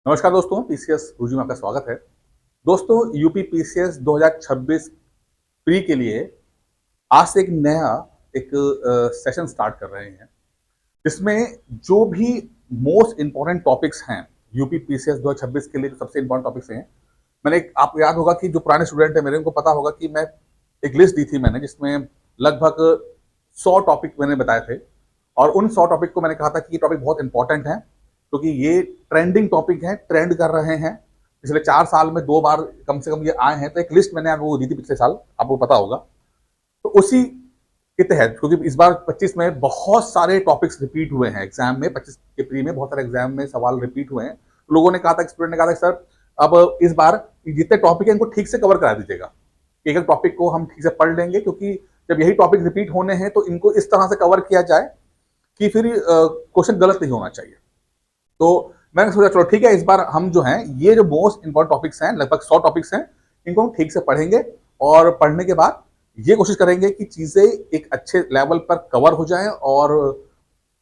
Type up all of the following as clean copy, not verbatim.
नमस्कार दोस्तों, पीसीएस गुरुजी में आपका स्वागत है। दोस्तों, यूपी पीसीएस 2026 प्री के लिए आज से एक नया एक सेशन स्टार्ट कर रहे हैं, जिसमें जो भी मोस्ट इम्पोर्टेंट टॉपिक्स हैं यूपी पीसीएस 2026 के लिए, जो सबसे इम्पोर्टेंट टॉपिक्स हैं, आपको याद होगा कि जो पुराने स्टूडेंट हैं मेरे, उनको पता होगा कि मैं एक लिस्ट दी थी मैंने, जिसमें लगभग 100 टॉपिक मैंने बताए थे। और उन 100 टॉपिक को मैंने कहा था कि ये टॉपिक बहुत इंपॉर्टेंट है, क्योंकि ये ट्रेंडिंग टॉपिक है, ट्रेंड कर रहे हैं। पिछले 4 साल में 2 बार कम से कम ये आए हैं। तो एक लिस्ट मैंने आपको दी थी पिछले साल, आपको पता होगा। तो उसी के तहत, क्योंकि इस बार 25 में बहुत सारे टॉपिक्स रिपीट हुए हैं एग्जाम में, 25 के प्री में बहुत सारे एग्जाम में सवाल रिपीट हुए हैं। तो लोगों ने कहा था, स्टूडेंट ने कहा था, सर अब इस बार जितने टॉपिक हैं इनको ठीक से कवर करा दीजिएगा। एक एक टॉपिक को हम ठीक से पढ़ लेंगे, क्योंकि जब यही टॉपिक रिपीट होने हैं तो इनको इस तरह से कवर किया जाए कि फिर क्वेश्चन गलत नहीं होना चाहिए। तो मैंने सोचा चलो ठीक है, इस बार हम जो हैं ये जो मोस्ट इंपॉर्टेंट टॉपिक्स हैं, लगभग 100 टॉपिक्स हैं, इनको हम ठीक से पढ़ेंगे। और पढ़ने के बाद ये कोशिश करेंगे कि चीजें एक अच्छे लेवल पर कवर हो जाएं और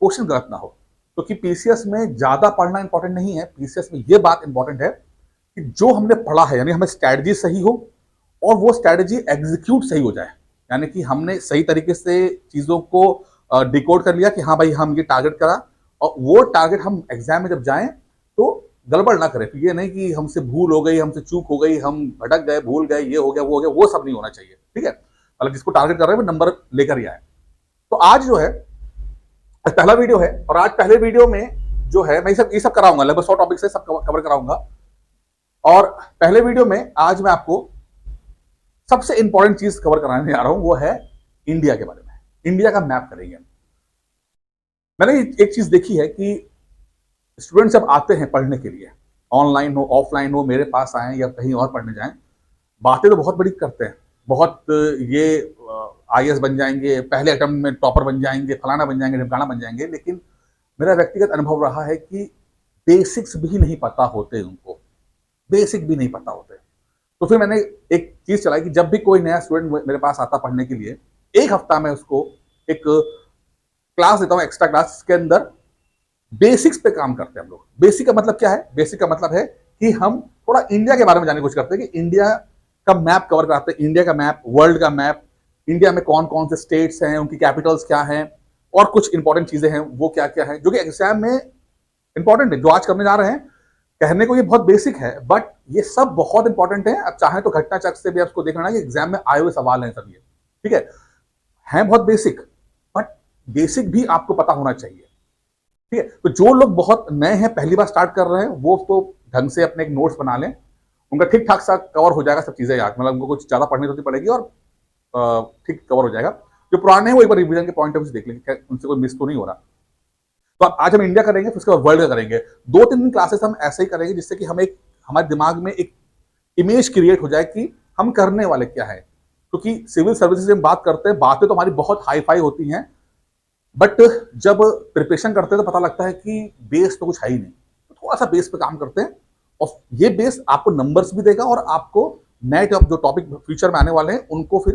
क्वेश्चन गलत ना हो। क्योंकि पीसीएस में ज्यादा पढ़ना इंपॉर्टेंट नहीं है, पीसीएस में ये बात इंपॉर्टेंट है कि जो हमने पढ़ा है, यानी हमें स्ट्रैटेजी सही हो और वो स्ट्रैटेजी एग्जीक्यूट सही हो जाए। यानी कि हमने सही तरीके से चीजों को डिकोड कर लिया कि हाँ भाई, हम ये टारगेट करा, और वो टारगेट हम एग्जाम में जब जाएं तो गड़बड़ ना करें। ये नहीं कि हमसे भूल हो गई, हमसे चूक हो गई, हम भटक गए, भूल गए, ये हो गया, वो हो गया, वो सब नहीं होना चाहिए। ठीक है, मतलब जिसको टारगेट कर रहे हैं वो नंबर लेकर ही आए। तो आज जो है, आज पहला वीडियो है, और आज पहले वीडियो में जो है मैं ये सब कराऊंगा, लगभग 100 टॉपिक से सब कवर कराऊंगा। और पहले वीडियो में आज मैं आपको सबसे इंपॉर्टेंट चीज कवर कराने जा रहा हूं, वो है इंडिया के बारे में। इंडिया का मैप करेंगे। मैंने एक चीज देखी है कि स्टूडेंट जब आते हैं पढ़ने के लिए, ऑनलाइन हो ऑफलाइन हो, मेरे पास आए या कहीं और पढ़ने जाएं, बातें तो बहुत बड़ी करते हैं, बहुत ये आईएएस बन जाएंगे, पहले अटेम्प्ट में टॉपर बन जाएंगे, फलाना बन जाएंगे, ढिमकाना बन जाएंगे। लेकिन मेरा व्यक्तिगत अनुभव रहा है कि बेसिक्स भी नहीं पता होते उनको, बेसिक भी नहीं पता होते। तो फिर मैंने एक चीज चलाई कि जब भी कोई नया स्टूडेंट मेरे पास आता पढ़ने के लिए, एक हफ्ता में उसको एक क्लास देता हूं, एक्स्ट्रा क्लास के अंदर बेसिक्स पे काम करते हैं हम लोग। बेसिक का मतलब क्या है? बेसिक का मतलब है कि हम थोड़ा इंडिया के बारे में जानने की कोशिश करते हैं, कि इंडिया का मैप कवर कराते हैं, इंडिया का मैप, वर्ल्ड का मैप, इंडिया में कौन कौन से स्टेट्स हैं, उनकी कैपिटल्स क्या हैं, और कुछ इंपॉर्टेंट चीजें हैं वो क्या क्या है, जो कि एग्जाम में इंपॉर्टेंट है। जो आज करने जा रहे हैं, कहने को ये बहुत बेसिक है, बट ये सब बहुत इंपॉर्टेंट है। अब चाहे तो घटना चक्र से भी आपको देखना है, एग्जाम में आए हुए सवाल हैं सब ये, ठीक है बहुत बेसिक, बट बेसिक भी आपको पता होना चाहिए। ठीक है, तो जो लोग बहुत नए हैं, पहली बार स्टार्ट कर रहे हैं, वो तो ढंग से अपने एक नोट्स बना लें, उनका ठीक ठाक सा कवर हो जाएगा सब चीजें याद, मतलब उनको कुछ ज्यादा पढ़नी तो पड़ेगी और ठीक कवर हो जाएगा। जो पुराने हैं वो एक बार रिवीजन के पॉइंट ऑफ व्यू से देख लेंगे, उनसे कोई मिस तो नहीं हो रहा। तो आज हम इंडिया करेंगे, फिर उसके बाद वर्ल्ड का करेंगे। 2-3 दिन क्लासेस हम ऐसे ही करेंगे, जिससे कि हमें हमारे दिमाग में एक इमेज क्रिएट हो जाए कि हम करने वाले क्या है। क्योंकि सिविल सर्विसेज में बात करते हैं, बातें तो हमारी बहुत हाई फाई होती हैं, बट जब प्रिपरेशन करते हैं तो पता लगता है कि बेस तो कुछ है ही नहीं। तो थोड़ा सा बेस पे काम करते हैं, और ये बेस आपको नंबर्स भी देगा और आपको नए जो टॉपिक फ्यूचर में आने वाले हैं उनको फिर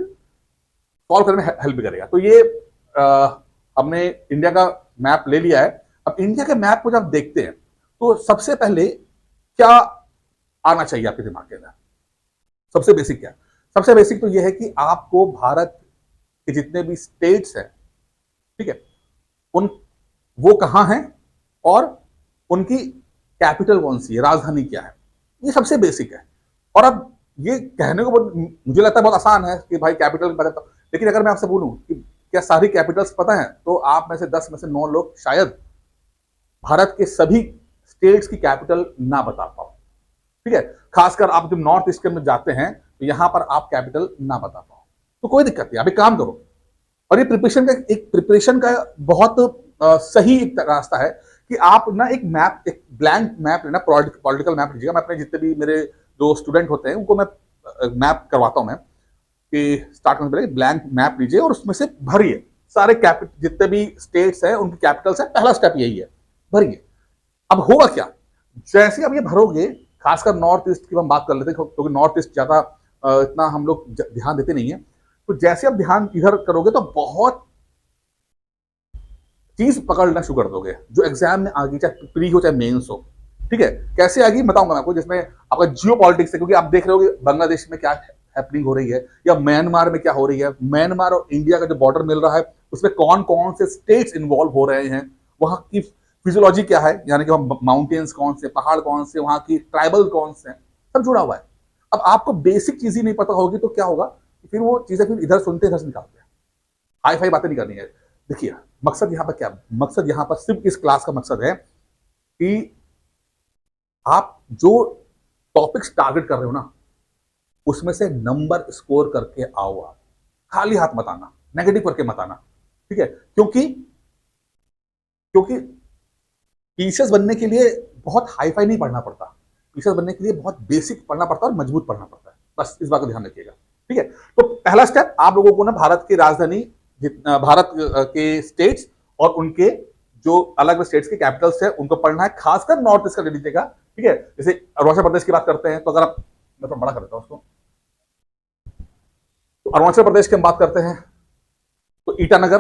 सॉल्व करने में हेल्प भी करेगा। तो ये हमने इंडिया का मैप ले लिया है। अब इंडिया के मैप को जब देखते हैं तो सबसे पहले क्या आना चाहिए आपके दिमाग के अंदर? सबसे बेसिक क्या? सबसे बेसिक तो यह है कि आपको भारत के जितने भी स्टेट्स हैं, ठीक है, वो कहां हैं और उनकी कैपिटल कौन सी है, राजधानी क्या है, ये सबसे बेसिक है। और अब ये कहने को मुझे लगता है बहुत आसान है कि भाई कैपिटल पता, लेकिन अगर मैं आपसे बोलूं कि क्या सारी कैपिटल्स पता है, तो आप में से 10 में से 9 लोग शायद भारत के सभी स्टेट्स की कैपिटल ना बता पाओ। ठीक है, खासकर आप जब नॉर्थ ईस्ट में जाते हैं तो यहां पर आप कैपिटल ना बता पाओ, तो कोई दिक्कत नहीं, आप एक काम करो। और ये प्रिपरेशन का बहुत सही एक रास्ता है कि आप ना एक मैप, एक ब्लैंक मैप लेना, पॉलिटिकल मैप लीजिएगा। मैं अपने जितने भी मेरे जो स्टूडेंट होते हैं उनको मैं मैप करवाता हूं, मैं कि स्टार्ट करने से पहले ब्लैंक मैप लीजिए और उसमें से भरिए सारे जितने भी स्टेट्स हैं उनकी कैपिटल्स है। पहला स्टेप यही है, भरिए। अब होगा क्या, जैसे अब ये भरोगे, खासकर नॉर्थ ईस्ट की हम बात कर लेते हैं, क्योंकि नॉर्थ ईस्ट ज्यादा इतना हम लोग ध्यान देते नहीं है। तो जैसे आप ध्यान इधर करोगे तो बहुत चीज पकड़ना शुरू कर दोगे जो एग्जाम में आगे, चाहे प्री हो चाहे मेंस हो। ठीक है, कैसे आएगी बताऊंगा मैं आपको, जिसमें आपका जियो पॉलिटिक्स है, क्योंकि आप देख रहे हो कि बांग्लादेश में क्या हैपनिंग हो रही है या म्यांमार में क्या हो रही है, म्यांमार और इंडिया का जो बॉर्डर मिल रहा है उसमें कौन कौन से स्टेट्स इन्वॉल्व हो रहे हैं, वहां की फिजियोलॉजी क्या है, यानी कि वहां माउंटेन्स कौन से, पहाड़ कौन से, वहां की ट्राइबल कौन से, सब जुड़ा हुआ है। अब आपको बेसिक चीज ही नहीं पता होगी तो क्या होगा, फिर वो चीजें फिर इधर सुनते इधर से निकालते हैं, हाई फाई बातें नहीं करनी है। देखिए मकसद यहाँ पर क्या, मकसद यहाँ पर सिर्फ इस क्लास का मकसद है कि आप जो टॉपिक्स टारगेट कर रहे हो ना उसमें से नंबर स्कोर करके आओ। आप खाली हाथ मत आना, नेगेटिव करके मत आना, ठीक है, क्योंकि क्योंकि पीसीएस बनने के लिए बहुत हाई फाई नहीं पढ़ना पड़ता, पीसीएस बनने के लिए बहुत बेसिक पढ़ना पड़ता है और मजबूत पढ़ना पड़ता है, बस इस बात का ध्यान रखिएगा, ठीक है। तो पहला स्टेप आप लोगों को ना भारत की राजधानी, भारत के स्टेट्स और उनके जो अलग अलग स्टेट्स के कैपिटल्स है उनको पढ़ना है, खासकर नॉर्थ ईस्ट का ले लीजिएगा, ठीक है। जैसे अरुणाचल प्रदेश की बात करते हैं तो अगर आप, मैं थोड़ा बड़ा कर देता हूं उसको, तो अरुणाचल प्रदेश की हम बात करते हैं तो ईटानगर।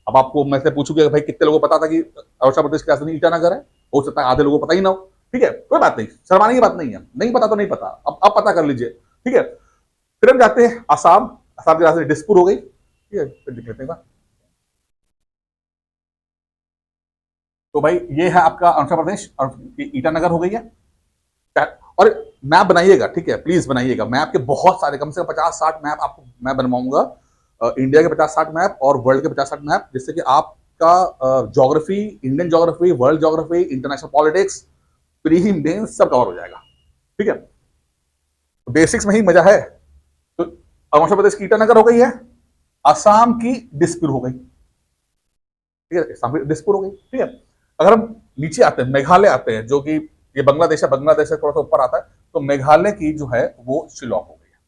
अब आपको मैं से पूछूंगा भाई कितने लोगों को पता था कि अरुणाचल प्रदेश की राजधानी ईटानगर है, हो सकता है आधे लोगों को पता ही ना हो, ठीक है, कोई बात नहीं, शर्माने की बात नहीं है, नहीं पता तो नहीं पता, अब पता कर लीजिए, ठीक है। फिर हम जाते हैं असम, असम की राजधानी दिसपुर हो गई, ठीक है, फिर देख लेते हैं। तो भाई ये है आपका अरुणाचल प्रदेश और ईटानगर हो गई है। और मैप बनाइएगा, ठीक है, प्लीज बनाइएगा मैप के बहुत सारे, कम से कम 50-60 मैप आपको मैं बनवाऊंगा, इंडिया के 50-60 मैप और वर्ल्ड के 50-60 मैप, जिससे कि आपका geography, Indian geography, world geography, international politics, pre mains सब कवर हो जाएगा, ठीक है। बेसिक्स में ही मजा है। तो अरुणाचल प्रदेश की ईटानगर हो गई है, असम की दिसपुर हो गई, ठीक है, असम की दिसपुर हो गई, ठीक है। अगर हम नीचे आते हैं, मेघालय आते हैं, जो कि ये बांग्लादेश है, बांग्लादेश से थोड़ा सा ऊपर आता है, तो मेघालय की जो है वो शिलोंग हो गई है,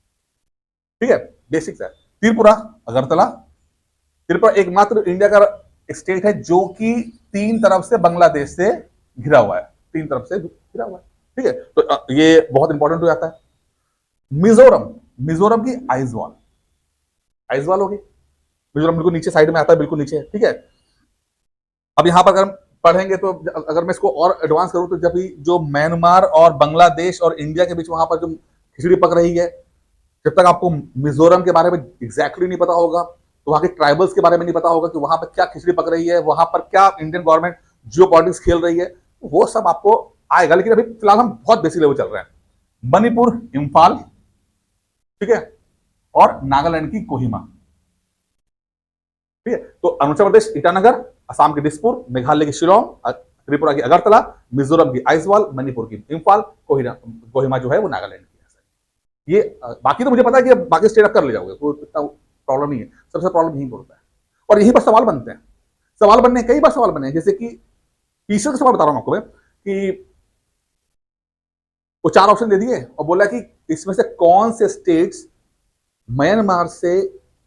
ठीक है, बेसिक्स है। त्रिपुरा, अगरतला, त्रिपुरा एकमात्र इंडिया का स्टेट है जो कि 3 तरफ से बांग्लादेश से घिरा हुआ है, 3 तरफ से घिरा हुआ है, ठीक है। तो ये बहुत इंपॉर्टेंट हो जाता है। मिजोरम, मिजोरम की आइजवाल, आइजवाल होगी, मिजोरम बिल्कुल नीचे साइड में आता है, बिल्कुल नीचे, ठीक है। अब यहां पर अगर हम पढ़ेंगे तो अगर मैं इसको और एडवांस करूं तो जब भी जो म्यांमार और बांग्लादेश और इंडिया के बीच वहां पर जो खिचड़ी पक रही है, जब तक आपको मिजोरम के बारे में एग्जैक्टली नहीं पता होगा, तो वहां के ट्राइबल्स के बारे में नहीं पता होगा कि वहां पर क्या खिचड़ी पक रही है, वहां पर क्या इंडियन गवर्नमेंट जियो पॉलिटिक्स खेल रही है, वो सब आपको आएगा। लेकिन अभी फिलहाल हम बहुत बेसिक लेवल चल रहे हैं। मणिपुर, इम्फाल, ठीक है, और नागालैंड की कोहिमा, ठीक है। तो अरुणाचल प्रदेश ईटानगर, असम की दिसपुर, मेघालय की शिलोंग, त्रिपुरा की अगरतला, मिजोरम की आइजवाल, मणिपुर की इम्फाल, कोहिमा जो है वो नागालैंड की है। ये बाकी तो मुझे पता है कि बाकी स्टेट आप कर ले जाओगे, कोई इतना प्रॉब्लम नहीं है, सबसे प्रॉब्लम यही होता है। और यहीं पर सवाल बनते हैं, सवाल बनने कई बार सवाल बने, जैसे कि तीसरे का सवाल बता रहा हूं आपको मैं, कि वो 4 ऑप्शन दे दिए और बोला कि इसमें से कौन से स्टेट्स म्यांमार से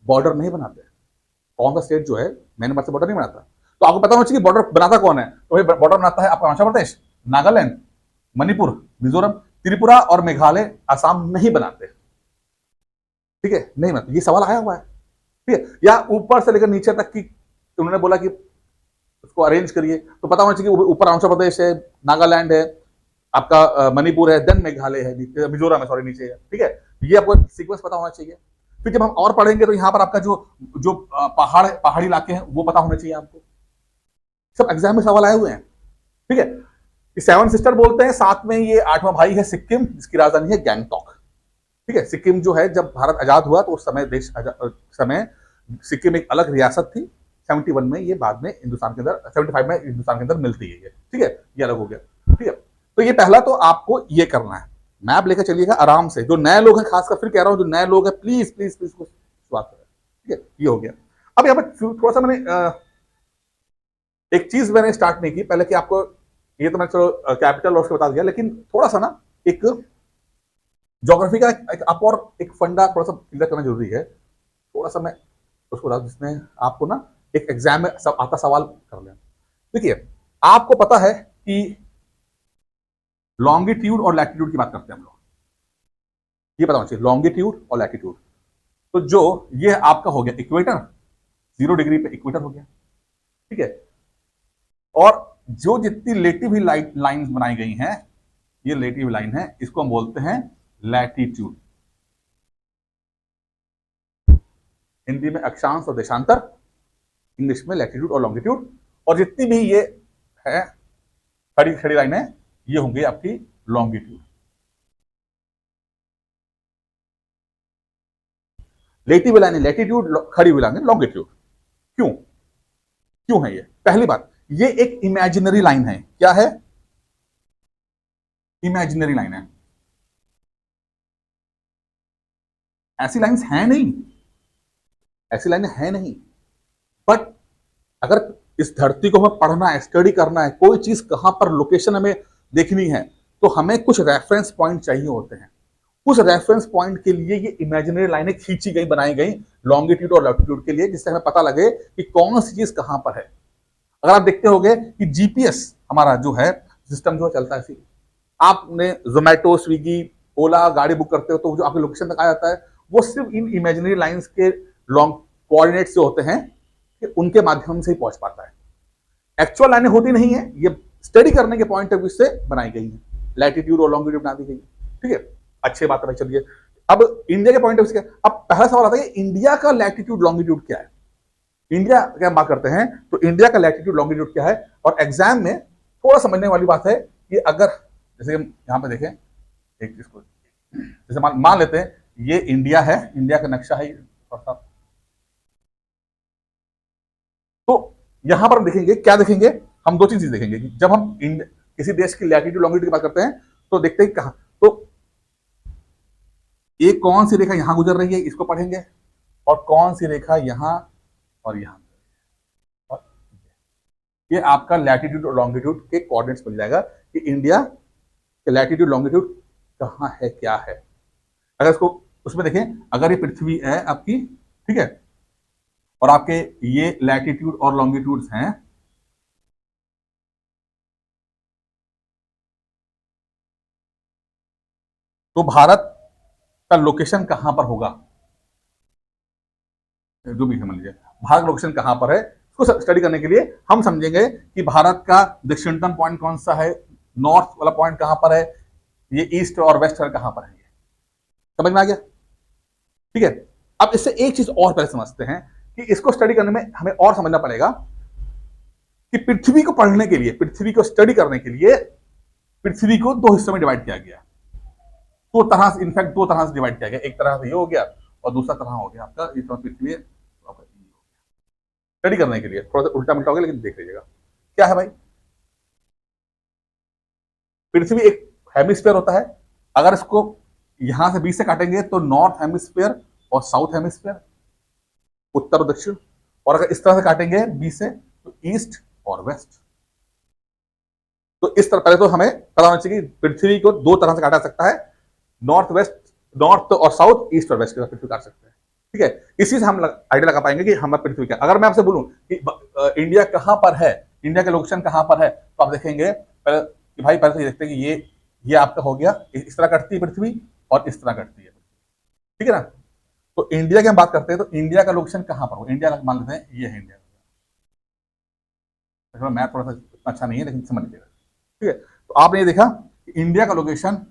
बॉर्डर नहीं बनाते, कौन सा स्टेट जो है म्यांमार से बॉर्डर नहीं बनाता। तो आपको पता होना चाहिए कि बॉर्डर बनाता कौन है, तो भाई बॉर्डर बनाता है आपका अरुणाचल प्रदेश, नागालैंड, मणिपुर, मिजोरम, त्रिपुरा और मेघालय, असम नहीं बनाते, ठीक है, नहीं बनाते। ये सवाल आया हुआ है, ठीक है, या ऊपर से लेकर नीचे तक की उन्होंने बोला कि उसको अरेंज करिए, तो पता होना चाहिए कि ऊपर अरुणाचल प्रदेश है, नागालैंड है, आपका मणिपुर है, देन मेघालय है, मिजोरम है, सॉरी नीचे है, ठीक है। ये आपको सीक्वेंस पता होना चाहिए। फिर जब हम और पढ़ेंगे तो यहाँ पर आपका जो जो पहाड़ी इलाके हैं वो पता होने चाहिए आपको, सब एग्जाम में सवाल आए हुए हैं, ठीक है। 7 सिस्टर बोलते हैं, साथ में ये 8वां भाई है सिक्किम, जिसकी राजधानी है गैंगटॉक, ठीक है। सिक्किम जो है जब भारत आजाद हुआ तो उस समय समय सिक्किम एक अलग रियासत थी, 71 में ये बाद में हिंदुस्तान के अंदर, 75 में हिंदुस्तान के अंदर मिलती है ये, ठीक है, ये अलग हो गया, ठीक है। तो ये पहला तो आपको ये करना है, मैप लेकर चलिएगा आराम से। जो नए लोग हैं, खासकर फिर कह रहा हूं जो नए लोग हैं, प्लीज प्लीज प्लीज शुरुआत करें, ठीक है, ये हो गया। अब यहाँ पर थोड़ा सा मैंने एक चीज मैंने स्टार्ट नहीं की पहले, कि आपको ये तो मैं चलो कैपिटल लॉस के बता दिया, लेकिन थोड़ा सा ना एक ज्योग्राफी का एक आप और एक फंडा थोड़ा सा क्लियर करना जरूरी है, थोड़ा सा मैं उसको बता, जिसमें आपको ना एक एग्जाम में आता सवाल कर लें। देखिए आपको पता है कि लॉन्गिट्यूड और लैटिट्यूड की बात करते हैं हम लोग, ये पता होना चाहिए, लॉन्गिट्यूड और लैटिट्यूड। तो जो ये आपका हो गया इक्वेटर, 0 डिग्री पे इक्वेटर हो गया, ठीक है। और जो जितनी लेटिव लाइंस बनाई गई हैं, ये लेटिव लाइन है, इसको हम बोलते हैं लैटिट्यूड। हिंदी में अक्षांश और देशांतर, इंग्लिश में लैटिट्यूड और लॉन्गिट्यूड। और जितनी भी ये है खड़ी खड़ी लाइनें, ये होंगी आपकी लॉन्गिट्यूड। लेटी हुई लाइन लैटिट्यूड, खड़ी हुई लाइन लॉन्गिट्यूड। क्यों क्यों है ये? पहली बात, ये एक इमेजिनरी लाइन है। क्या है? इमेजिनरी लाइन है। ऐसी लाइंस है नहीं, ऐसी लाइनें है नहीं। बट अगर इस धरती को हमें पढ़ना है, स्टडी करना है, कोई चीज कहां पर लोकेशन हमें देखनी है, तो हमें कुछ रेफरेंस पॉइंट चाहिए होते हैं। उस रेफरेंस पॉइंट के लिए ये इमेजिनरी लाइनें खींची गई, बनाई गई लॉन्गिट्यूड और लैटिट्यूड के लिए, जिससे हमें पता लगे कि कौन सी चीज कहां पर है। अगर आप देखते होंगे कि जीपीएस हमारा जो है सिस्टम जो चलता है, आपने जोमेटो, स्विगी, ओला गाड़ी बुक करते हो तो जो आपके लोकेशन तक आ जाता है, वो सिर्फ इन इमेजिनरी लाइंस के लॉन्ग कोऑर्डिनेट से होते हैं कि उनके माध्यम से ही पहुंच पाता है। एक्चुअल लाइनें होती नहीं है, ये स्टडी करने के पॉइंट ऑफ व्यू से बनाई गई है, लैटिट्यूड और लॉन्गिट्यूड बना दी गई है। ठीक है, अच्छी बात है भाई। चलिए अब इंडिया के पॉइंट ऑफ व्यू से, अब पहला सवाल आता है कि इंडिया का लैटिट्यूड लॉन्गिट्यूड क्या है। इंडिया की हम बात करते हैं तो इंडिया का लैटिट्यूड लॉन्गिट्यूड क्या है। और एग्जाम में थोड़ा समझने वाली बात है कि अगर जैसे हम यहां पे देखें एक चीज को, जैसे मान लेते हैं ये इंडिया है, इंडिया का नक्शा है, तो यहां पर हम देखेंगे, क्या देखेंगे, हम दो चीज देखेंगे कि जब हम किसी देश की लैटिट्यूड लॉन्गिट्यूड की बात करते हैं तो देखते हैं कहां, तो एक कौन सी रेखा यहां गुजर रही है, इसको पढ़ेंगे, और कौन सी रेखा यहां और यहां, और ये आपका लैटिट्यूड और लॉन्गिट्यूड के कोऑर्डिनेट्स मिल जाएगा कि इंडिया के लैटिट्यूड लॉन्गिट्यूड कहां है, क्या है। अगर इसको उसमें देखें, अगर ये पृथ्वी है आपकी, ठीक है, और आपके ये लैटिट्यूड और लॉन्गिट्यूड्स हैं, तो भारत का लोकेशन कहां पर होगा, जो भी समझ लीजिए भारत का लोकेशन कहां पर है। इसको स्टडी करने के लिए हम समझेंगे कि भारत का दक्षिणतम पॉइंट कौन सा है, नॉर्थ वाला पॉइंट कहां पर है, ये ईस्ट और वेस्ट कहां पर है। समझ में आ गया? ठीक है, अब इससे एक चीज और पहले समझते हैं कि इसको स्टडी करने में हमें और समझना पड़ेगा कि पृथ्वी को पढ़ने के लिए, पृथ्वी को स्टडी करने के लिए पृथ्वी को दो हिस्सों में डिवाइड किया गया। दो तरह से, इनफैक्ट दो तरह से डिवाइड किया गया। एक तरह से ये हो गया और दूसरा तरह हो गया आपका इस पृथ्वी। स्टडी करने के लिए थोड़ा सा उल्टा मिलटा हो गया, लेकिन देख लीजिएगा क्या है भाई। पृथ्वी एक हेमिस्फीयर होता है। अगर इसको यहां से बीच से काटेंगे तो नॉर्थ हेमिस्फीयर और साउथ हेमिस्फीयर, उत्तर और दक्षिण। और अगर इस तरह से काटेंगे बीच से तो ईस्ट और वेस्ट। तो इस तरह पहले तो हमें पता होना चाहिए कि पृथ्वी को दो तरह से काटा सकता है, नॉर्थ वेस्ट, नॉर्थ और साउथ, ईस्ट और वेस्ट की पृथ्वी काट सकते हैं। ठीक है, इसी से हम आइडिया लगा पाएंगे कि हमारा पृथ्वी क्या। अगर मैं आपसे बोलूं कि इंडिया कहां पर है, इंडिया के लोकेशन कहां पर है, तो आप देखेंगे पहले कि भाई पहले तो ये देखते हैं कि ये आपका हो गया, इस तरह कटती है पृथ्वी और इस तरह कटती है। ठीक है ना? तो इंडिया की हम बात करते हैं तो इंडिया का लोकेशन कहां पर हो, इंडिया मान लेते हैं ये है इंडिया। मैप थोड़ा सा इतना अच्छा नहीं है, लेकिन समझ लीजिएगा। ठीक है, तो आपने ये देखा कि इंडिया का लोकेशन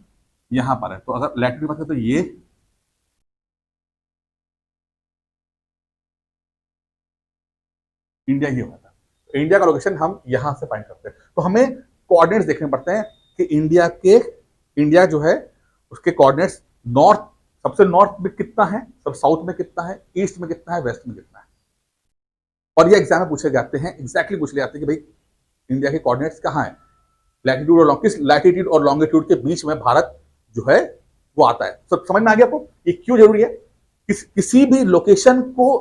यहां पर है। तो अगर लैटिट्यूड बात करें तो ये इंडिया ही होता है। तो इंडिया का लोकेशन हम यहां से फाइंड करते हैं। तो हमें कोऑर्डिनेट्स देखने पड़ते हैं कि इंडिया जो है उसके कोऑर्डिनेट्स नॉर्थ, सबसे नॉर्थ में कितना है, सब साउथ में कितना है, ईस्ट में कितना है, वेस्ट में कितना है। और ये एग्जाम में पूछे जाते हैं, एग्जैक्टली पूछ ले जाते हैं कि भाई इंडिया के कोऑर्डिनेट्स कहाँ है, लैटिट्यूड और किस लैटिट्यूड और लॉन्गिट्यूड के बीच में भारत जो है वो आता है। सब समझ में आ गया आपको ये क्यों जरूरी है? किसी भी लोकेशन को,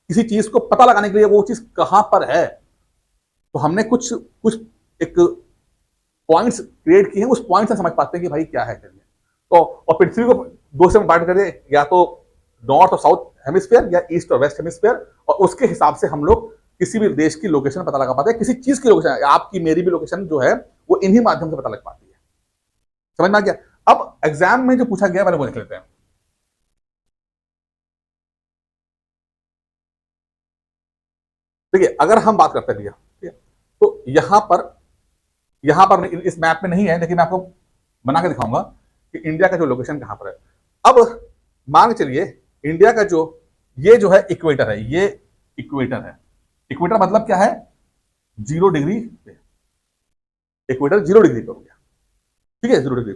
किसी चीज को पता लगाने के लिए वो चीज कहां पर है, तो हमने कुछ कुछ एक पॉइंट्स क्रिएट किए हैं, उस पॉइंट से समझ पाते हैं कि भाई क्या है। तो और पृथ्वी को दो से बांट करें, या तो नॉर्थ और साउथ हेमिस्फीयर या ईस्ट और वेस्ट हेमिस्फीयर, और उसके हिसाब से हम लोग किसी भी देश की लोकेशन पता लगा पाते हैं। किसी चीज की लोकेशन, आपकी मेरी भी लोकेशन जो है वो इन्हीं माध्यम से पता लग पाती है। समझ में आ गया? अब एग्जाम में जो पूछा गया पहले वो देख लेते हैं। देखिए, अगर हम बात करते हैं भैया, ठीक है, तो यहां पर इस मैप में नहीं है, लेकिन मैं आपको बना के दिखाऊंगा कि इंडिया का जो लोकेशन कहां पर है। अब मान के चलिए इंडिया का ये जो है इक्वेटर है, ये इक्वेटर है। इक्वेटर मतलब क्या है? 0 डिग्री पे। इक्वेटर 0 डिग्री पे हो गया, ठीक है, 0 डिग्री।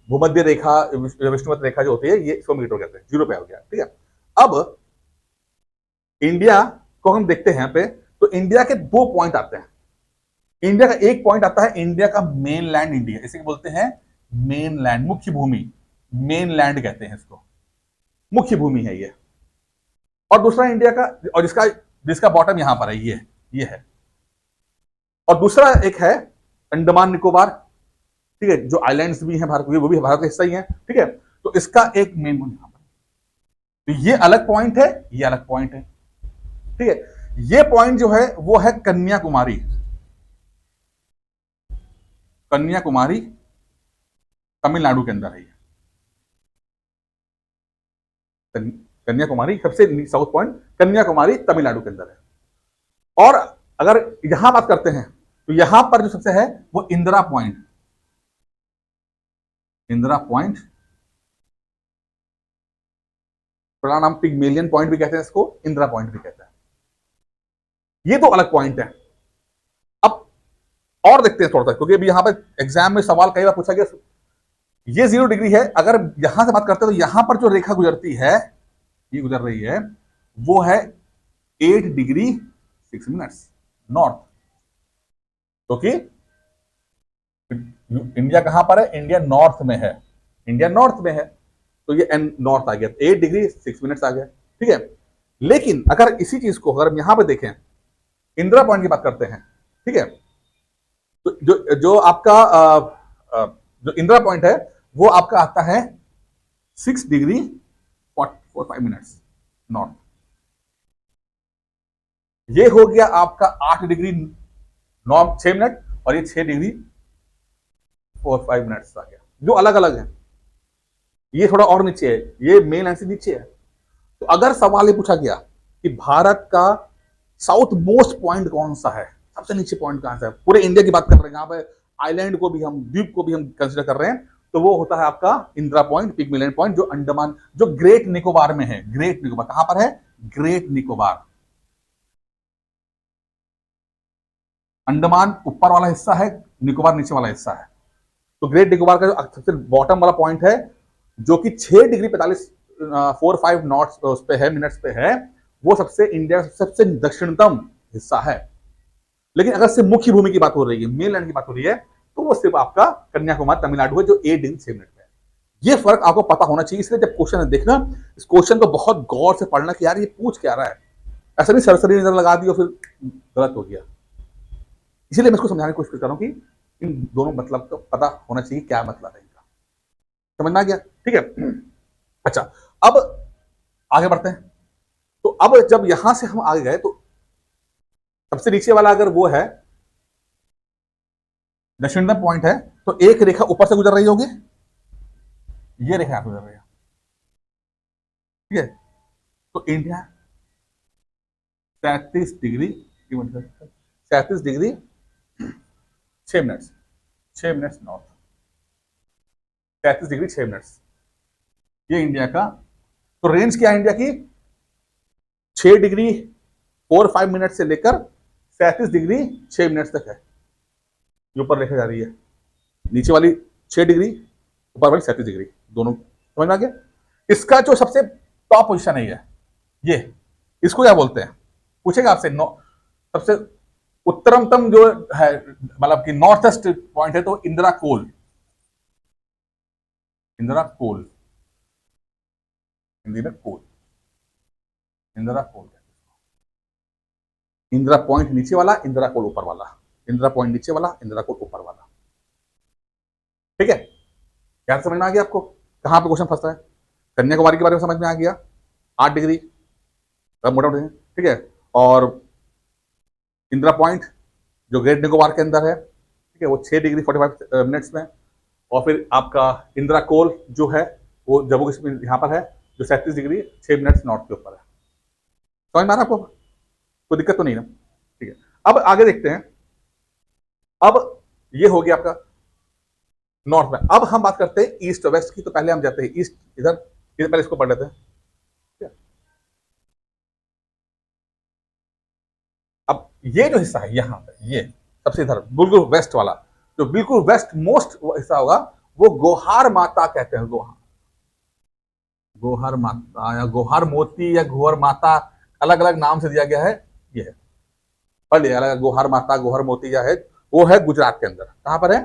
भूमध्य रेखा, विषुवत रेखा जो होती है, ये इसको मीटर कहते हैं, 0 पे हो गया, ठीक है। अब इंडिया को हम देखते हैं यहाँ पे, तो इंडिया के 2 पॉइंट आते हैं। इंडिया का एक पॉइंट आता है इंडिया का मेन लैंड इंडिया, इसे बोलते हैं मेन लैंड, मुख्य भूमि, मेन लैंड कहते हैं इसको, मुख्य भूमि है ये। और दूसरा इंडिया का, और जिसका बॉटम यहां पर है, ये है। और दूसरा एक है अंडमान निकोबार, ठीक है, जो आइलैंड्स भी हैं भारत के, वो भी भारत का हिस्सा ही है, ठीक है। तो इसका एक मेन पॉइंट यहां पर, तो ये अलग पॉइंट है, ये अलग पॉइंट है, ठीक है। ये पॉइंट जो है वो है कन्याकुमारी। कन्याकुमारी तमिलनाडु के अंदर है ये। कन्याकुमारी सबसे साउथ पॉइंट, कन्याकुमारी तमिलनाडु के अंदर है। और अगर यहां बात करते हैं तो यहां पर जो सबसे है वो इंदिरा पॉइंट, इंदिरा पॉइंट, थोड़ा नाम पिग्मेलियन पॉइंट भी कहते हैं इसको, इंदिरा पॉइंट भी कहते हैं। ये तो अलग पॉइंट है। अब और देखते हैं थोड़ा सा, क्योंकि अभी यहां पर एग्जाम में सवाल कई बार पूछा गया। ये 0 डिग्री है, अगर यहां से बात करते हैं तो यहां पर जो रेखा गुजरती है, ये गुजर रही है, वो है 8 डिग्री 6 मिनट नॉर्थ। क्योंकि इंडिया कहां पर है? इंडिया नॉर्थ में है, इंडिया नॉर्थ में है, तो ये एन नॉर्थ आ गया, 8 डिग्री 6 मिनट आ गया, ठीक है। लेकिन अगर इसी चीज को अगर हम यहां पर देखें, इंदिरा पॉइंट की बात करते हैं, ठीक है, तो जो आपका जो इंदिरा पॉइंट है वो आपका आता है 6 डिग्री 45 मिनट नॉर्थ। ये हो गया आपका 8 डिग्री 6 मिनट, और ये 6 डिग्री 45 मिनट आ गया, जो अलग अलग है। ये थोड़ा और नीचे है, ये मेन लाइन से नीचे है। तो अगर सवाल ये पूछा गया कि भारत का साउथ मोस्ट पॉइंट कौन सा है, सबसे नीचे पॉइंट कहां से है, पूरे इंडिया की बात कर रहे हैं, यहाँ पे आइलैंड को भी हम, द्वीप को भी हम कंसिडर कर रहे हैं, तो वो होता है आपका इंदिरा पॉइंट, पिग्मेलियन पॉइंट, जो अंडमान, जो ग्रेट निकोबार में है। ग्रेट निकोबार कहां पर है? ग्रेट निकोबार। अंडमान ऊपर वाला हिस्सा है, निकोबार नीचे वाला हिस्सा है। तो ग्रेट निकोबार का जो सबसे बॉटम वाला पॉइंट है, जो कि 6 डिग्री 45 नॉट्स उस पे है, मिनट्स पे है, वो सबसे इंडिया का सबसे दक्षिणतम हिस्सा है। लेकिन अगर सिर्फ मुख्य भूमि की बात हो रही है, मेनलैंड की बात हो रही है, तो वो सिर्फ आपका कन्याकुमारी तमिलनाडु है, जो 8 डिग्री 6 मिनट पे है। ये फर्क आपको पता होना चाहिए, इसलिए जब क्वेश्चन देखना, इस क्वेश्चन को बहुत गौर से पढ़ना कि यार ये पूछ क्या रहा है। ऐसा नहीं सरसरी नजर लगा दी और फिर गलत हो गया। इसीलिए मैं इसको समझाने की कोशिश कर रहा हूँ कि इन दोनों मतलब को पता होना चाहिए, क्या मतलब है इनका। समझ में आ गया? ठीक है। अच्छा, अब आगे बढ़ते हैं। तो अब जब यहां से हम आगे गए, तो सबसे नीचे वाला अगर वो है दक्षिणतम पॉइंट है, तो एक रेखा ऊपर से गुजर रही होगी, ये रेखा गुजर रही है, ठीक है। तो India 37 degree 6 minute north, 37 degree 6 minute, ये इंडिया का। तो रेंज क्या है इंडिया की? 6 डिग्री 45 मिनट से लेकर 37 डिग्री 6 मिनट तक है, जो ऊपर रेखा जा रही है। नीचे वाली 6 डिग्री, ऊपर वाली 37 डिग्री, दोनों। समझ में आ गया? इसका जो सबसे टॉप पोजीशन है ये इसको क्या बोलते हैं, पूछेगा आपसे। सबसे उत्तरतम जो है, मतलब कि नॉर्थ ईस्ट पॉइंट है, तो इंदिरा कोल, इंदिरा कोल, इंदिरा कोल, इंदिरा कोल, इंदिरा पॉइंट नीचे वाला, इंदिरा कोल ऊपर वाला, इंदिरा पॉइंट नीचे वाला, इंदिरा कोल ऊपर वाला, ठीक है। क्या समझ में आ गया आपको कहां पे क्वेश्चन फंसता है? कन्याकुमारी के बारे में समझ में आ गया, 8 डिग्री मोटा मोटा, ठीक है। और इंदिरा पॉइंट जो ग्रेट निकोबार के अंदर है, ठीक है, वो 6 डिग्री 45 मिनट्स में। और फिर आपका इंदिरा कोल जो है, वो जम्मू कश्मीर यहां पर है, जो 37 डिग्री 6 मिनट नॉर्थ के ऊपर है। समझ में आ रहा आपको? कोई दिक्कत तो नहीं ना, ठीक है। अब आगे देखते हैं। अब ये हो गया आपका नॉर्थ में। अब हम बात करते हैं ईस्ट वेस्ट की। तो पहले हम जाते हैं ईस्ट, इधर इधर पहले इसको पढ़ लेते हैं, ठीक है। अब ये जो हिस्सा है यहाँ पे, ये सबसे इधर बिल्कुल वेस्ट वाला, जो बिल्कुल वेस्ट मोस्ट हिस्सा होगा, वो गोहार माता कहते हैं। गोहार, गोहर माता या गोहार मोती या गोहर माता, अलग अलग नाम से दिया गया है। ये है, पढ़ लिया, अलग गोहर माता गोहर मोती या है, वो है गुजरात के अंदर। कहां पर है?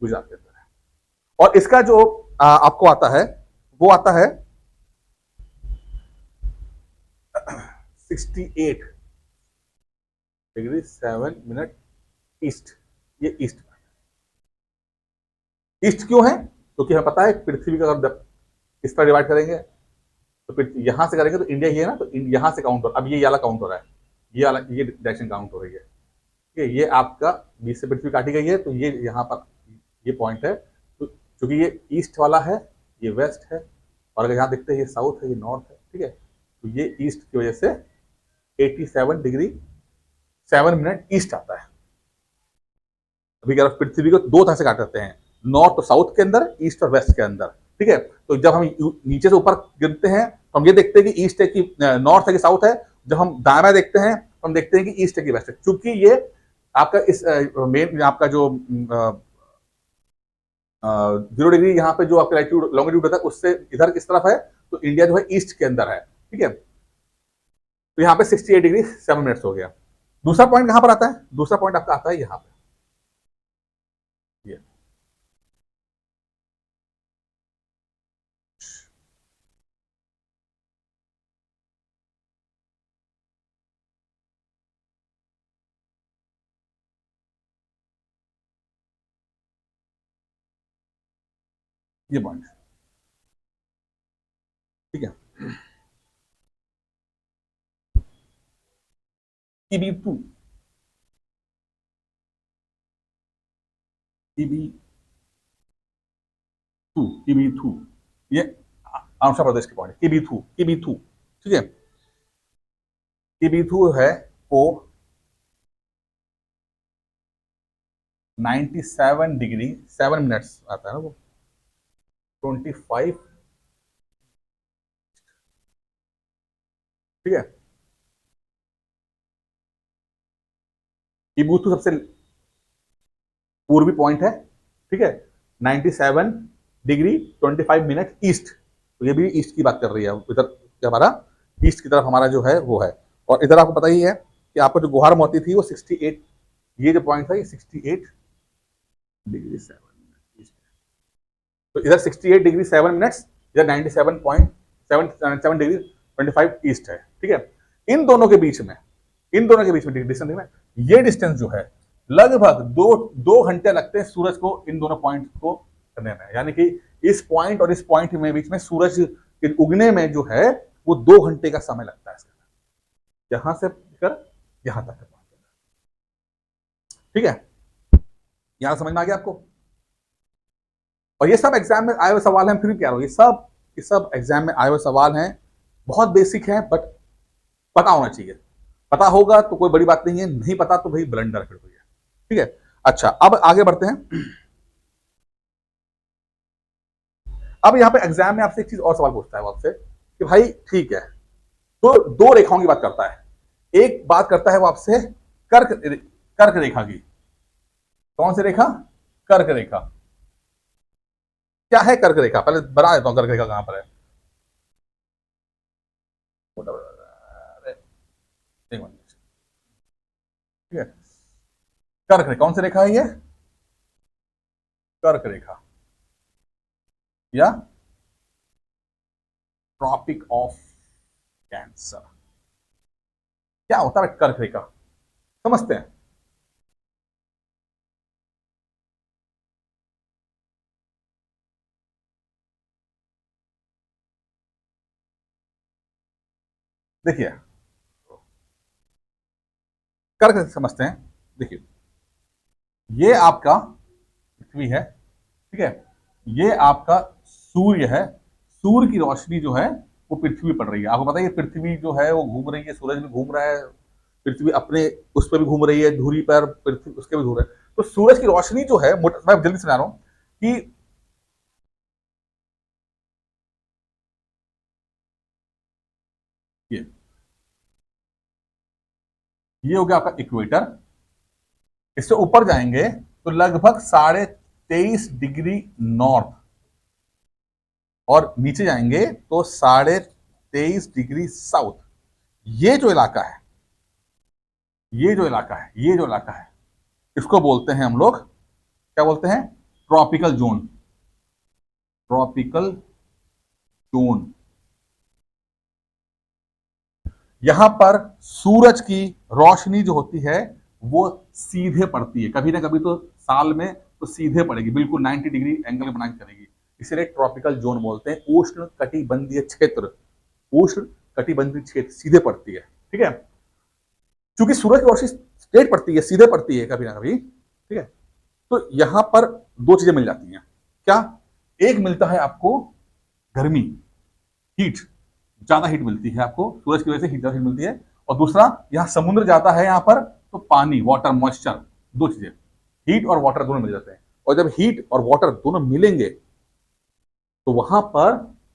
गुजरात के अंदर है। और इसका जो आपको आता है, वो आता है 68 डिग्री 7 मिनट ईस्ट। ये ईस्ट, ईस्ट क्यों है? क्योंकि हमें पता है पृथ्वी का अगर इस पर डिवाइड करेंगे तो फिर यहां से करेंगे तो इंडिया ये है ना, तो यहां से काउंट हो, अब ये वाला काउंट हो रहा है, ये वाला, ये डायरेक्शन काउंट हो रही है, ठीक है। ये आपका बीच से पृथ्वी काटी गई है, तो ये यहाँ पर ये पॉइंट है। तो क्योंकि ये ईस्ट वाला है, ये वेस्ट है, और अगर यहाँ देखते हैं ये साउथ है, ये नॉर्थ है, ठीक है। तो ये ईस्ट की वजह से 87 डिग्री 7 मिनट ईस्ट आता है। अभी अगर पृथ्वी को दो तरह से काटते हैं, नॉर्थ और साउथ के अंदर, ईस्ट और वेस्ट के अंदर, ठीक है। तो जब हम नीचे से ऊपर गिनते हैं तो हम ये देखते हैं कि ईस्ट है कि नॉर्थ है कि साउथ है। जब हम दाएं देखते हैं तो हम देखते हैं कि ईस्ट है कि वेस्ट है। क्योंकि ये आपका इस मेन आपका जो 0 डिग्री यहाँ पे जो आपका लैटिट्यूड लॉन्गिट्यूड होता है, उससे इधर किस तरफ है, तो इंडिया जो है ईस्ट के अंदर है, ठीक है। तो यहाँ पे 68 डिग्री 7 मिनट हो गया। दूसरा पॉइंट कहां पर आता है? दूसरा पॉइंट आपका आता है यहाँ पे, ये पॉइंट, ठीक है। TB2, TB2 ये आंध्र प्रदेश के पॉइंट, TB2, ठीक है। TB2 है वो 97 डिग्री 7 मिनट्स आता है ना, वो 25, ठीक है। TB2 सबसे पूर्वी पॉइंट है, ठीक है। 97 डिग्री 25 मिनट ईस्ट, तो ये भी ईस्ट की बात कर रही है। इधर हमारा ईस्ट की तरफ हमारा जो है वो है। और इधर आपको पता ही है कि आपको जो गुहार मोती थी वो 68, ये जो पॉइंट था ये 68 डिग्री 7 मिनट ईस्ट। तो इधर 68 डिग्री 7 मिनट्स, इधर 97.7 डिग्री 25 ईस्ट है, ठीक है। इन दोनों के बीच में, डिस्टेंस देखना, ये डिस्टेंस जो है लगभग दो घंटे लगते हैं सूरज को इन दोनों पॉइंट को करने में। यानी कि इस पॉइंट और इस पॉइंट में बीच में सूरज के उगने में जो है वो 2 घंटे का समय लगता है इसका, यहां से कर यहां तक, ठीक है। यहां समझ में आ गया आपको? और ये सब एग्जाम में आए हुए सवाल हैं, फिर क्या हो, ये सब एग्जाम में आए हुए सवाल हैं, बहुत बेसिक हैं, बट पता होना चाहिए। पता होगा तो कोई बड़ी बात नहीं है, नहीं पता तो भाई ब्लंडर फिर हुई है, ठीक है। अच्छा, अब आगे बढ़ते हैं। अब यहां पे एग्जाम में आपसे एक चीज और सवाल पूछता है वो आपसे कि भाई ठीक है, तो दो रेखाओं की बात करता है। एक बात करता है वो आपसे कर्क रेखा की। कौन सी रेखा? कर्क रेखा। क्या है कर्क रेखा? पहले बता देता हूं कर्क रेखा कहां पर है। ठीक है, कर्क रेखा कौन सी रेखा है? ये कर्क रेखा या ट्रॉपिक ऑफ कैंसर। क्या होता है कर्क रेखा, समझते हैं। देखिए, कर्क समझते हैं। देखिए, ये आपका पृथ्वी है, ठीक है। ये आपका सूर्य है। सूर्य की रोशनी जो है वो पृथ्वी पड़ रही है। आपको पता है ये पृथ्वी जो है वो घूम रही है, सूरज भी घूम रहा है, पृथ्वी अपने उस पर भी घूम रही है, धुरी पर, पृथ्वी उसके भी घूम रहा है। तो सूरज की रोशनी जो है, मैं जल्दी समझा रहा हूं कि ये हो गया आपका इक्वेटर। इससे ऊपर जाएंगे तो लगभग 23.5 डिग्री नॉर्थ, और नीचे जाएंगे तो 23.5 डिग्री साउथ। ये जो इलाका है, इसको बोलते हैं हम लोग, क्या बोलते हैं? Tropical zone. Tropical zone. यहां पर सूरज की रोशनी जो होती है वो सीधे पड़ती है, कभी ना कभी तो साल में तो सीधे पड़ेगी, बिल्कुल 90 डिग्री एंगल बना के चलेगी। इसीलिए ट्रॉपिकल जोन बोलते हैं। उष्ण कटिबंधीय क्षेत्र, उष्ण कटिबंधीय क्षेत्र, सीधे पड़ती है, ठीक है। क्योंकि सूरज की रोशनी स्ट्रेट पड़ती है, सीधे पड़ती है कभी ना कभी, ठीक है। तो यहां पर दो चीजें मिल जाती हैं। क्या? एक मिलता है आपको गर्मी, हीट, ज्यादा हीट मिलती है आपको, सूरज की वजह से हीट मिलती है। और दूसरा, यहां समुद्र जाता है यहां पर, तो पानी, वाटर, मॉइस्चर, दो चीजें, हीट और वाटर दोनों मिल जाते हैं। और जब हीट और वाटर दोनों मिलेंगे तो वहां पर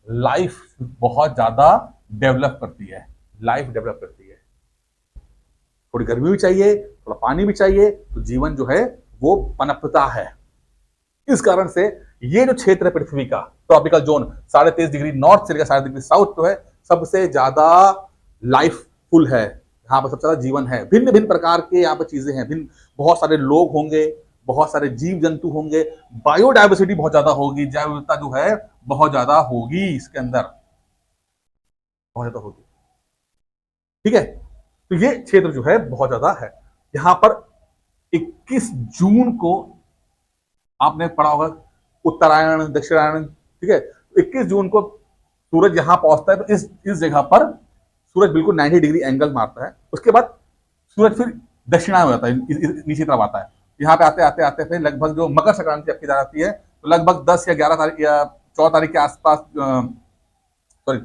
लाइफ बहुत ज्यादा डेवलप करती है, लाइफ डेवलप करती है। थोड़ी गर्मी भी चाहिए, थोड़ा पानी भी चाहिए, तो जीवन जो है वो पनपता है। इस कारण से ये जो क्षेत्र है पृथ्वी का, ट्रॉपिकल जोन, 23.5 डिग्री नॉर्थ से लेकर 23.5 डिग्री साउथ जो है, सबसे ज्यादा लाइफफुल है। यहाँ पर सबसे ज्यादा जीवन है, भिन्न भिन्न प्रकार के यहाँ पर चीजें हैं, भिन्न, बहुत सारे लोग होंगे, बहुत सारे जीव जंतु होंगे, बायोडाइवर्सिटी बहुत ज्यादा होगी, जैव विविधता जो है बहुत ज्यादा होगी, इसके अंदर बहुत ज्यादा होगी, ठीक है। तो ये क्षेत्र जो है बहुत ज्यादा है। यहां पर 21 जून को आपने पढ़ा होगा उत्तरायण, दक्षिणायण, ठीक है। 21 जून को सूरज यहां पहुंचता है, तो इस जगह पर सूरज बिल्कुल 90 डिग्री एंगल मारता है। उसके बाद सूरज फिर दक्षिणायन हो जाता है, नीचे तरफ आता है। यहाँ पे आते आते आते फिर लगभग जो मकर संक्रांति आपकी जाती है, तो लगभग 10 या 11 तारीख या 14 तारीख के आसपास, सॉरी,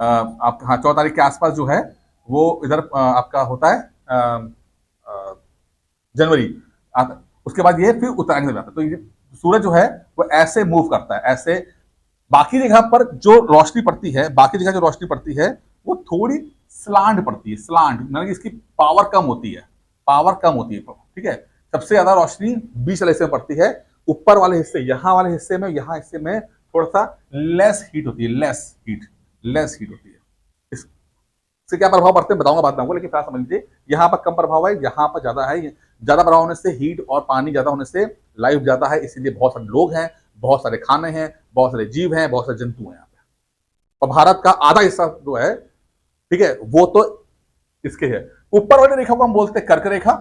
आप, हाँ, 14 तारीख के आसपास जो है वो इधर आपका होता है जनवरी आता। उसके बाद ये फिर उत्तरायण में जाता है। तो ये सूरज जो है वो ऐसे मूव करता है, ऐसे। बाकी जगह पर जो रोशनी पड़ती है, बाकी जगह जो रोशनी पड़ती है वो थोड़ी स्लांट पड़ती है, स्लांट मतलब इसकी पावर कम होती है, पावर कम होती है, ठीक है। सबसे ज्यादा रोशनी बीच वाले हिस्से में पड़ती है, ऊपर वाले हिस्से, यहाँ वाले हिस्से में, यहाँ हिस्से में थोड़ा सा लेस हीट होती है, लेस हीट होती है। इससे क्या प्रभाव पड़ते हैं बताऊंगा बाद में आपको, लेकिन फिलहाल समझ लीजिए यहाँ पर कम प्रभाव है, यहाँ पर ज्यादा है। ज्यादा प्रभाव होने से, हीट और पानी ज्यादा होने से लाइफ ज्यादा है, इसीलिए बहुत सारे लोग हैं, बहुत सारे खाने हैं, बहुत सारे जीव हैं, बहुत सारे जंतु हैं यहाँ पे। और भारत का आधा हिस्सा जो है, ठीक है, वो तो इसके है। ऊपर वाली रेखा को हम बोलते हैं कर्क रेखा,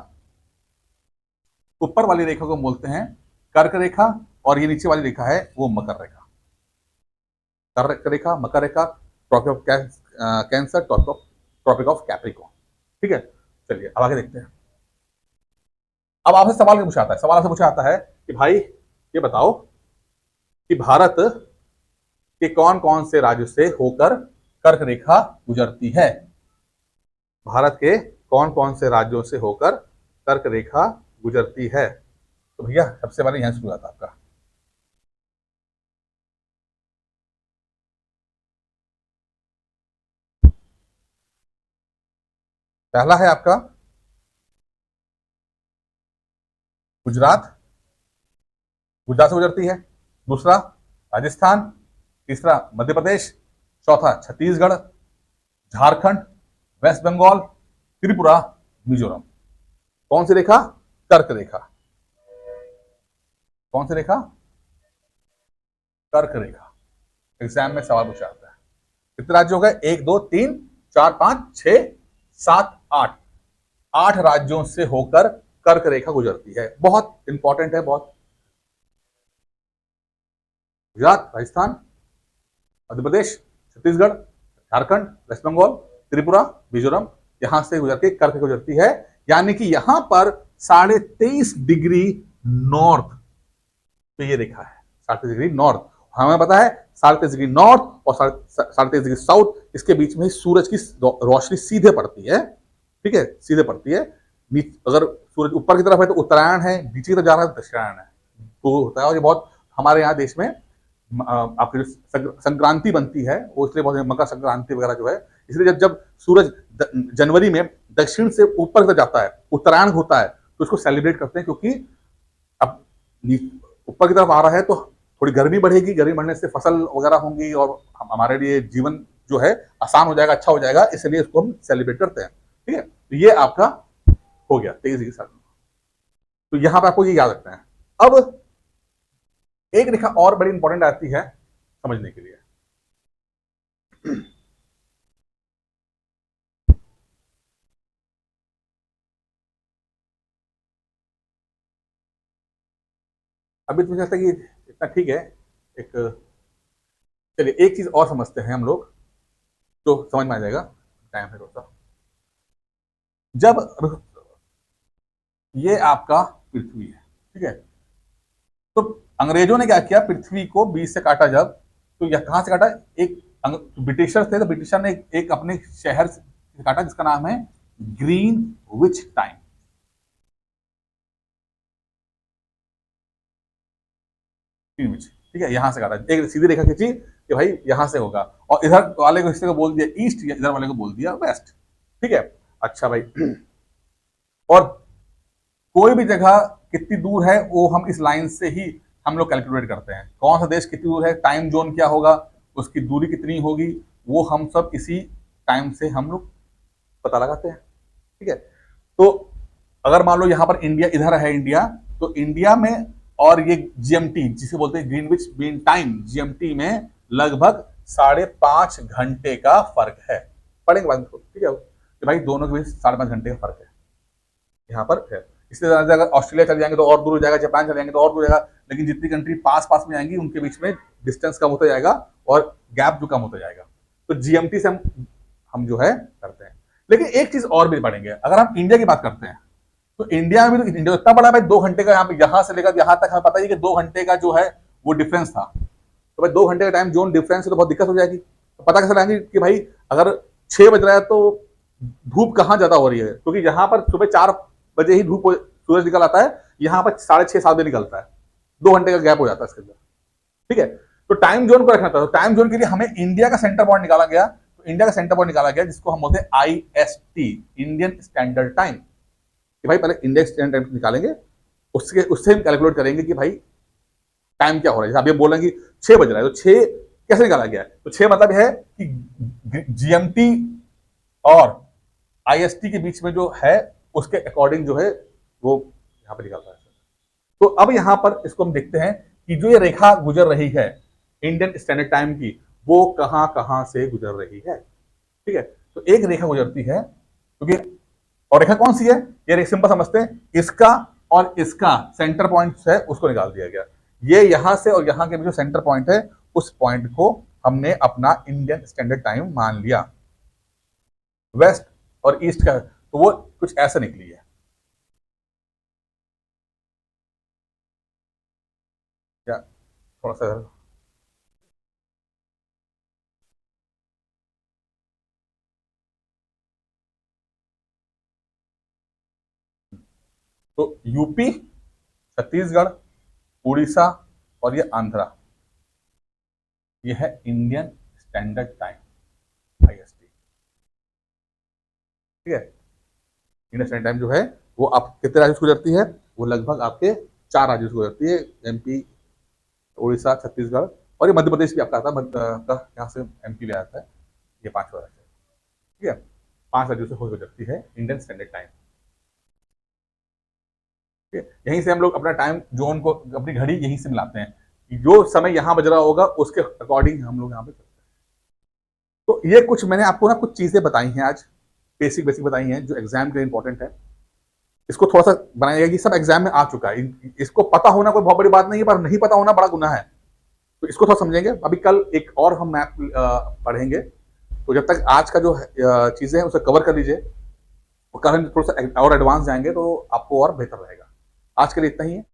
ऊपर वाली रेखा को हम बोलते हैं कर्क रेखा, और ये नीचे वाली रेखा है वो मकर रेखा। कर्क रेखा, मकर रेखा, tropic of cancer, tropic of Capricorn, ठीक है। चलिए अब आगे देखते हैं। अब आपसे सवाल क्या पूछा आता है? सवाल आपसे पूछा आता है कि भाई ये बताओ कि भारत के कौन कौन से राज्यों से होकर कर्क रेखा गुजरती है? भारत के कौन कौन से राज्यों से होकर कर्क रेखा गुजरती है? तो भैया सबसे पहले यहां शुरू आता है आपका। पहला है आपका गुजरात, गुजरात से गुजरती है। दूसरा राजस्थान, तीसरा मध्य प्रदेश, चौथा छत्तीसगढ़, झारखंड, वेस्ट बंगाल, त्रिपुरा, मिजोरम। कौन सी रेखा? कर्क रेखा। कौन सी रेखा? कर्क रेखा। एग्जाम में सवाल पूछा जाता है। कितने राज्य हो गए? 1 2 3 4 5 6 7 8, 8 राज्यों से होकर कर्क रेखा गुजरती है। बहुत इंपॉर्टेंट है, बहुत। गुजरात, राजस्थान, मध्य प्रदेश, छत्तीसगढ़, झारखंड, वेस्ट बंगाल, त्रिपुरा, मिजोरम, यहां से गुजर के कर्क गुजरती है। यानी कि यहां पर 23.5 डिग्री नॉर्थ पे ये रेखा है, 23.5 डिग्री नॉर्थ। हमें पता है 23.5 डिग्री नॉर्थ और 23.5 डिग्री साउथ, इसके बीच में सूरज की रोशनी सीधे पड़ती है, ठीक है, सीधे पड़ती है। अगर सूरज ऊपर की तरफ है तो उत्तरायण है, नीचे की तरफ जा रहा है तो दक्षिणायन है, तो होता है। और ये बहुत हमारे यहाँ देश में आपकी जो संक्रांति बनती है वो इसलिए बहुत मकर संक्रांति वगैरह जो है, इसलिए जब जब सूरज जनवरी में दक्षिण से ऊपर तक जाता है, उत्तरायण होता है, तो इसको सेलिब्रेट करते हैं, क्योंकि अब ऊपर की तरफ आ रहा है तो थोड़ी गर्मी बढ़ेगी, गर्मी बढ़ने से फसल वगैरह होंगी और हमारे लिए जीवन जो है आसान हो जाएगा, अच्छा हो जाएगा, इसलिए इसको हम सेलिब्रेट करते हैं। ठीक है, तो ये आपका हो गया 23 साल। तो यहां पर आपको ये याद रखना है। अब एक रेखा और बड़ी इंपॉर्टेंट आती है समझने के लिए। अभी तो मुझे लगता है कि इतना ठीक है। एक चलिए एक चीज और समझते हैं हम लोग, तो समझ में आ जाएगा, टाइम है थोड़ा सा। जब ये आपका पृथ्वी है, ठीक है, तो अंग्रेजों ने क्या किया, पृथ्वी को 20 से काटा जब, तो यह कहां से काटा, एक ब्रिटिशर्स थे, तो ब्रिटिशर ने एक अपने शहर से काटा जिसका नाम है ग्रीन विच टाइम। ठीक है, यहां से काटा, एक सीधी रेखा खींची कि भाई यहां से होगा, और इधर वाले को हिस्से को बोल दिया ईस्ट, इधर वाले को बोल दिया वेस्ट। ठीक है, अच्छा भाई, और कोई भी जगह कितनी दूर है वो हम इस लाइन से ही हम लोग कैलकुलेट करते हैं। कौन सा देश कितनी दूर है, टाइम जोन क्या होगा, उसकी दूरी कितनी होगी, वो हम सब इसी टाइम से हम लोग पता लगाते हैं। ठीक है, तो अगर मान लो यहां पर इंडिया इधर है, इंडिया, तो इंडिया में और ये जीएमटी जिसे बोलते हैं ग्रीनविच मीन टाइम, जीएमटी में लगभग 5.5 घंटे का फर्क है। पढ़ेंगे बाद में, ठीक है, कि भाई दोनों के बीच 5.5 घंटे का फर्क है यहाँ पर है। इससे ज्यादा अगर ऑस्ट्रेलिया चले जाएंगे तो और दूर हो जाएगा, जापान चले जाएंगे तो और दूर हो जाएगा, लेकिन जितनी कंट्री पास पास में आएंगी उनके बीच में डिस्टेंस कम होता जाएगा और गैप जो कम होता जाएगा। तो जीएमटी से हम जो है करते हैं। लेकिन एक चीज और भी पढ़ेंगे, अगर हम इंडिया की बात करते हैं तो इंडिया में भी, तो इंडिया इतना बड़ा भाई, 2 घंटे का यहाँ पे, यहां से लेकर यहां तक हमें पता है कि 2 घंटे का जो है वो डिफरेंस था। तो भाई 2 घंटे का टाइम जोन डिफरेंस है तो बहुत दिक्कत हो जाएगी। तो पता कैसे लगाएंगे कि भाई अगर 6 बज रहा है तो धूप कहाँ ज्यादा हो रही है, क्योंकि यहाँ पर सुबह 4 बजे ही धूप सूरज निकल आता है, यहाँ पर 6:30-7 बजे निकलता है, 2 घंटे का गैप हो जाता है इसके अंदर। ठीक है, तो टाइम जोन को रखना था, तो टाइम जोन के लिए हमें इंडिया का सेंटर पॉइंट निकाला गया। तो इंडिया का सेंटर पॉइंट निकाला गया जिसको हम बोलते हैं आईएसटी, इंडियन स्टैंडर्ड टाइम। कि भाई पहले इंडियन स्टैंडर्ड टाइम निकालेंगे, उससे हम कैलकुलेट करेंगे कि भाई टाइम क्या हो रहा है। आप ये बोल रहे हैं कि 6 बज रहा है, तो 6 कैसे निकाला गया है, तो 6 मतलब है कि जीएमटी और आईएसटी के बीच में जो है उसके अकॉर्डिंग जो है वो यहाँ पे निकलता है। तो अब यहाँ पर इसको हम देखते हैं कि जो ये रेखा गुजर रही है इंडियन स्टैंडर्ड टाइम की, वो कहां कहां से गुजर रही है। ठीक है, तो एक रेखा गुजरती है, क्योंकि और रेखा कौन सी है, ये रेखा सिंपल समझते हैं, इसका और इसका सेंटर पॉइंट है उसको निकाल दिया गया। ये यहां से और यहां के बीच जो सेंटर पॉइंट है उस पॉइंट को हमने अपना इंडियन स्टैंडर्ड टाइम मान लिया। वेस्ट और ईस्ट का, तो वो कुछ ऐसा निकली है। क्या थोड़ा सा, तो यूपी, छत्तीसगढ़, उड़ीसा और ये आंध्रा, ये है इंडियन स्टैंडर्ड टाइम आईएसटी। ठीक है, इंडियन स्टैंडर्ड टाइम जो है वो आप कितने राज्यों से गुजरती है, वो लगभग आपके 4 राज्यों से गुजरती है, एमपी, उड़ीसा, छत्तीसगढ़ और ये मध्य प्रदेश भी आपका आता है, यहाँ से एमपी भी आता है, ये 5 राज्य। ठीक है, 5 राज्यों से हो गुजरती है इंडियन स्टैंडर्ड टाइम। यहीं से हम लोग अपना टाइम जोन को, अपनी घड़ी यहीं से मिलाते हैं, जो समय यहाँ बज रहा होगा उसके अकॉर्डिंग हम लोग यहाँ पे करते हैं। तो ये कुछ मैंने आपको ना कुछ चीजें बताई हैं आज, बेसिक बेसिक बताई हैं जो एग्जाम के लिए इंपॉर्टेंट है। इसको थोड़ा सा बनाइएगा कि सब एग्जाम में आ चुका है, इसको पता होना कोई बहुत बड़ी बात नहीं है, पर नहीं पता होना बड़ा गुनाह है। तो इसको थोड़ा समझेंगे। अभी कल एक और हम मैप पढ़ेंगे, तो जब तक आज का जो चीजें हैं उसे कवर कर लीजिए, और कल हम थोड़ा सा और एडवांस जाएंगे तो आपको और बेहतर रहेगा। आज के लिए इतना ही है।